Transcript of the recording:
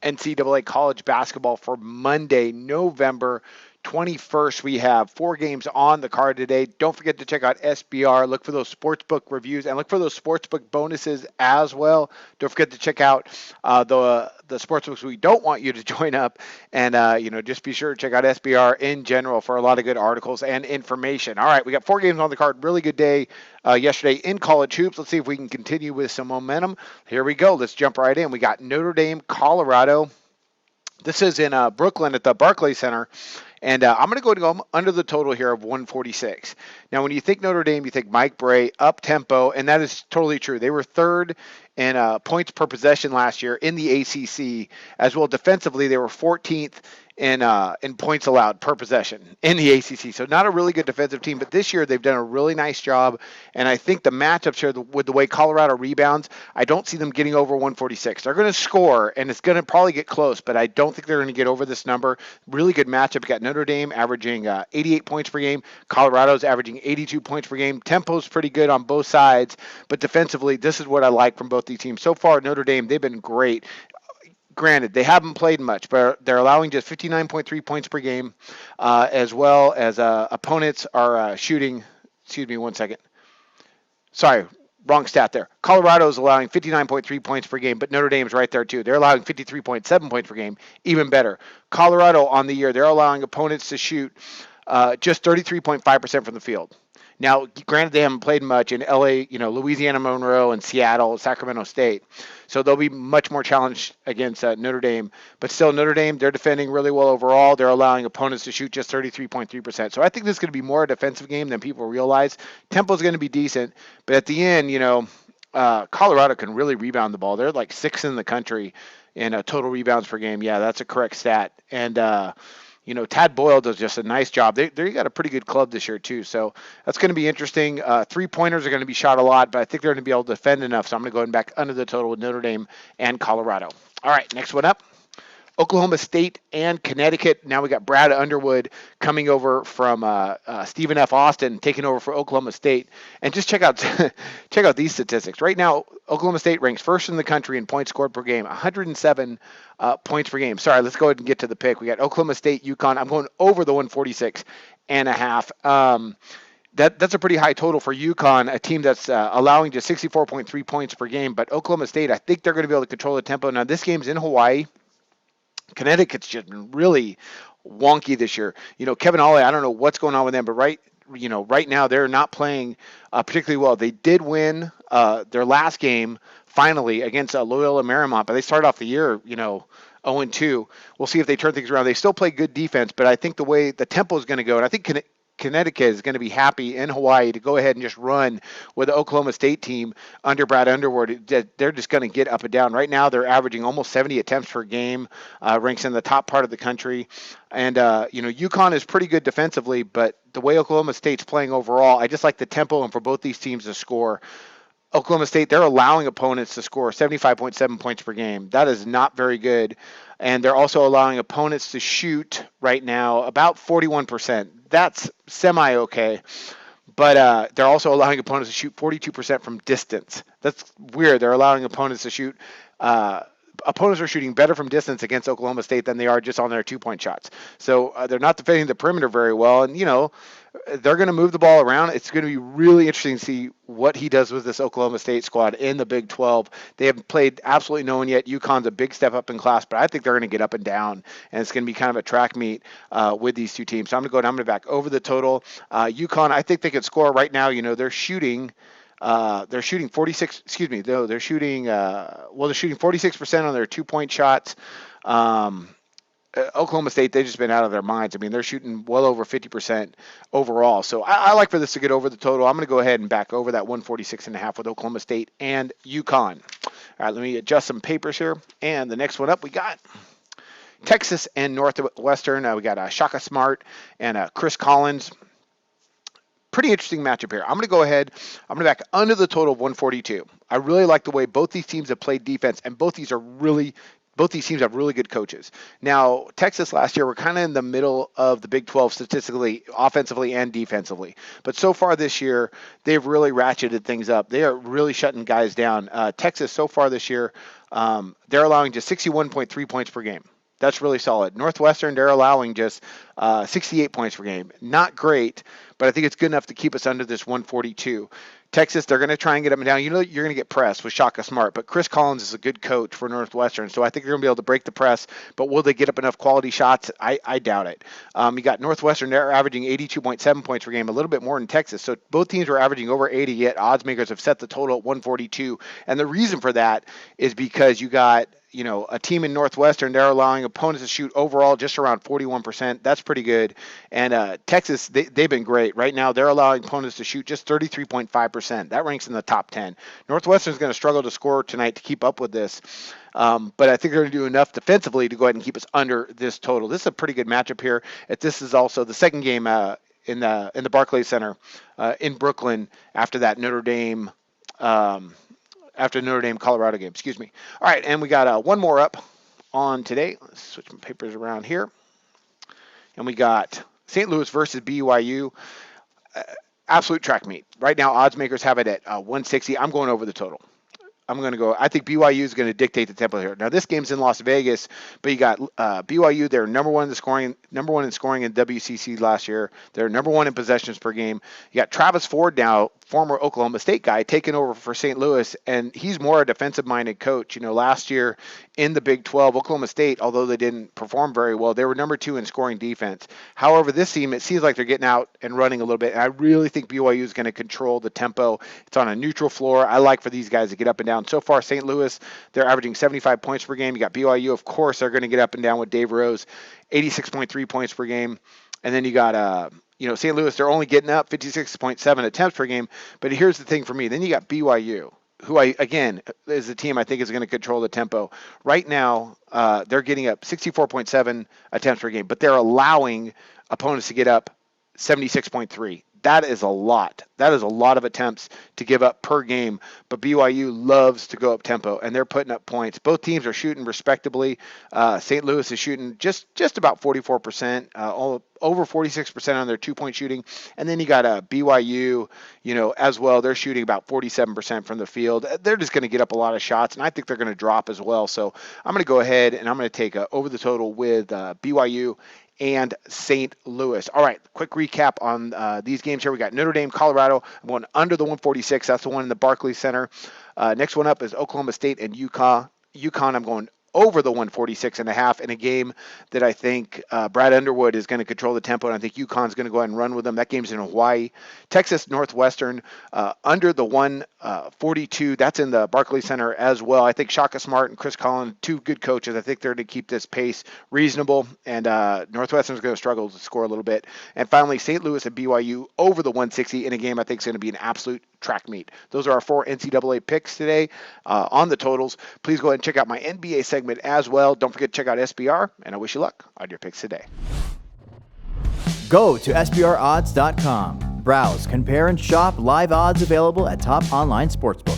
NCAA college basketball for Monday, November 21st. We have 4 games on the card today. Don't forget to check out SBR. Look for those sportsbook reviews and look for those sportsbook bonuses as well. Don't forget to check out the sportsbooks we don't want you to join up, and just be sure to check out SBR in general for a lot of good articles and information. All right, we got 4 games on the card. Really good day yesterday in college hoops. Let's see if we can continue with some momentum. Here we go. Let's jump right in. We got Notre Dame, Colorado. This is in Brooklyn at the Barclays Center. And I'm going to go under the total here of 146. Now, when you think Notre Dame, you think Mike Brey, up tempo, and that is totally true. They were third in points per possession last year in the ACC. As well, defensively, they were 14th in points allowed per possession in the ACC. So not a really good defensive team, but this year they've done a really nice job. And I think the matchups here with the way Colorado rebounds, I don't see them getting over 146. They're going to score, and it's going to probably get close, but I don't think they're going to get over this number. Really good matchup. You got Notre Dame averaging 88 points per game. Colorado's averaging 82 points per game. Tempo's pretty good on both sides, but defensively, this is what I like from both these teams. So far, Notre Dame, they've been great. Granted, they haven't played much, but they're allowing just 59.3 points per game, as well as opponents are shooting. Excuse me one second. Sorry, wrong stat there. Colorado is allowing 59.3 points per game, but Notre Dame's right there too. They're allowing 53.7 points per game, even better. Colorado on the year, they're allowing opponents to shoot just 33.5% from the field. Now, granted, they haven't played much in LA, Louisiana Monroe and Seattle, Sacramento State. So they'll be much more challenged against Notre Dame. But still, Notre Dame, they're defending really well overall. They're allowing opponents to shoot just 33.3%. So I think this is going to be more a defensive game than people realize. Tempo is going to be decent. But at the end, Colorado can really rebound the ball. They're like 6th in the country in total rebounds per game. Yeah, that's a correct stat. And, Tad Boyle does just a nice job. They got a pretty good club this year, too. So that's going to be interesting. 3-pointers are going to be shot a lot, but I think they're going to be able to defend enough. So I'm going to go ahead and back under the total with Notre Dame and Colorado. All right, next one up. Oklahoma State and Connecticut. Now we got Brad Underwood coming over from Stephen F. Austin, taking over for Oklahoma State. And just check out these statistics. Right now, Oklahoma State ranks first in the country in points scored per game, 107 points per game. Sorry, let's go ahead and get to the pick. We got Oklahoma State, UConn. I'm going over the 146.5. That's a pretty high total for UConn, a team that's allowing just 64.3 points per game. But Oklahoma State, I think they're going to be able to control the tempo. Now, this game's in Hawaii. Connecticut's just been really wonky this year. Kevin Ollie, I don't know what's going on with them, but right now they're not playing particularly well. They did win their last game finally against Loyola Marymount, but they started off the year, 0-2. We'll see if they turn things around. They still play good defense, but I think the way the tempo is going to go, and I think Connecticut is going to be happy in Hawaii to go ahead and just run with the Oklahoma State team under Brad Underwood. They're just going to get up and down. Right now, they're averaging almost 70 attempts per game, ranks in the top part of the country. And, UConn is pretty good defensively, but the way Oklahoma State's playing overall, I just like the tempo and for both these teams to score. Oklahoma State, they're allowing opponents to score 75.7 points per game. That is not very good. And they're also allowing opponents to shoot right now about 41%. That's semi-okay. But they're also allowing opponents to shoot 42% from distance. That's weird. They're allowing opponents to shoot opponents are shooting better from distance against Oklahoma State than they are just on their 2-point shots. So they're not defending the perimeter very well. And, they're going to move the ball around. It's going to be really interesting to see what he does with this Oklahoma State squad in the Big 12. They haven't played absolutely no one yet. UConn's a big step up in class, but I think they're going to get up and down, and it's going to be kind of a track meet with these two teams. So I'm going to back over the total. UConn, I think they could score right now. They're shooting 46. Excuse me. They're shooting. They're shooting 46% on their 2-point shots. Oklahoma State, they've just been out of their minds. I mean, they're shooting well over 50% overall. So I like for this to get over the total. I'm going to go ahead and back over that 146.5 with Oklahoma State and UConn. All right, let me adjust some papers here. And the next one up, we got Texas and Northwestern. We got Shaka Smart and Chris Collins. Pretty interesting matchup here. I'm going to go ahead. I'm going to back under the total of 142. I really like the way both these teams have played defense, and both these are really both these teams have really good coaches. Now, Texas last year were kind of in the middle of the Big 12 statistically, offensively and defensively. But so far this year, they've really ratcheted things up. They are really shutting guys down. Texas so far this year, they're allowing just 61.3 points per game. That's really solid. Northwestern, they're allowing just 68 points per game. Not great, but I think it's good enough to keep us under this 142. Texas, they're going to try and get up and down. You know you're going to get pressed with Shaka Smart, but Chris Collins is a good coach for Northwestern, so I think they're going to be able to break the press, but will they get up enough quality shots? I doubt it. You got Northwestern, they're averaging 82.7 points per game, a little bit more than Texas, so both teams were averaging over 80, yet odds makers have set the total at 142, and the reason for that is because you got a team in Northwestern, they're allowing opponents to shoot overall just around 41%. That's pretty good. And Texas, they've been great. Right now, they're allowing opponents to shoot just 33.5%. That ranks in the top 10. Northwestern's going to struggle to score tonight to keep up with this. But I think they're going to do enough defensively to go ahead and keep us under this total. This is a pretty good matchup here. This is also the second game in the Barclays Center in Brooklyn after that Notre Dame Colorado game, excuse me. All right, and we got one more up on today. Let's switch my papers around here. And we got St. Louis versus BYU. Absolute track meet. Right now, odds makers have it at 160. I'm going over the total. I think BYU is going to dictate the tempo here. Now, this game's in Las Vegas, but you got BYU. They're number one in scoring in WCC last year. They're number one in possessions per game. You got Travis Ford now, former Oklahoma State guy, taking over for St. Louis, and he's more a defensive-minded coach. Last year in the Big 12, Oklahoma State, although they didn't perform very well, they were number 2 in scoring defense. However, this team, it seems like they're getting out and running a little bit, and I really think BYU is going to control the tempo. It's on a neutral floor. I like for these guys to get up and down. So far, St. Louis, they're averaging 75 points per game. You got BYU, of course, they're going to get up and down with Dave Rose, 86.3 points per game. And then you got, St. Louis, they're only getting up 56.7 attempts per game. But here's the thing for me. Then you got BYU, who again, is a team I think is going to control the tempo. Right now, they're getting up 64.7 attempts per game, but they're allowing opponents to get up 76.3. That is a lot. That is a lot of attempts to give up per game. But BYU loves to go up tempo, and they're putting up points. Both teams are shooting respectably. St. Louis is shooting just about 44%, over 46% on their two-point shooting. And then you got BYU, as well. They're shooting about 47% from the field. They're just going to get up a lot of shots, and I think they're going to drop as well. So I'm going to go ahead, and I'm going to take over the total with BYU and St. Louis. All right, quick recap on these games here. We got Notre Dame, Colorado. I'm going under the 146. That's the one in the Barclays Center. Next one up is Oklahoma State and UConn. I'm going over the 146.5 in a game that I think Brad Underwood is going to control the tempo, and I think UConn's going to go ahead and run with them. That game's in Hawaii. Texas Northwestern under the 142. That's in the Barclays Center as well. I think Shaka Smart and Chris Collins, two good coaches. I think they're going to keep this pace reasonable, and Northwestern's going to struggle to score a little bit. And finally, St. Louis and BYU over the 160 in a game I think is going to be an absolute track meet. Those are our 4 NCAA picks today on the totals. Please go ahead and check out my NBA segment as well. Don't forget to check out SBR, and I wish you luck on your picks today. Go to SBRodds.com. Browse, compare, and shop live odds available at top online sportsbooks.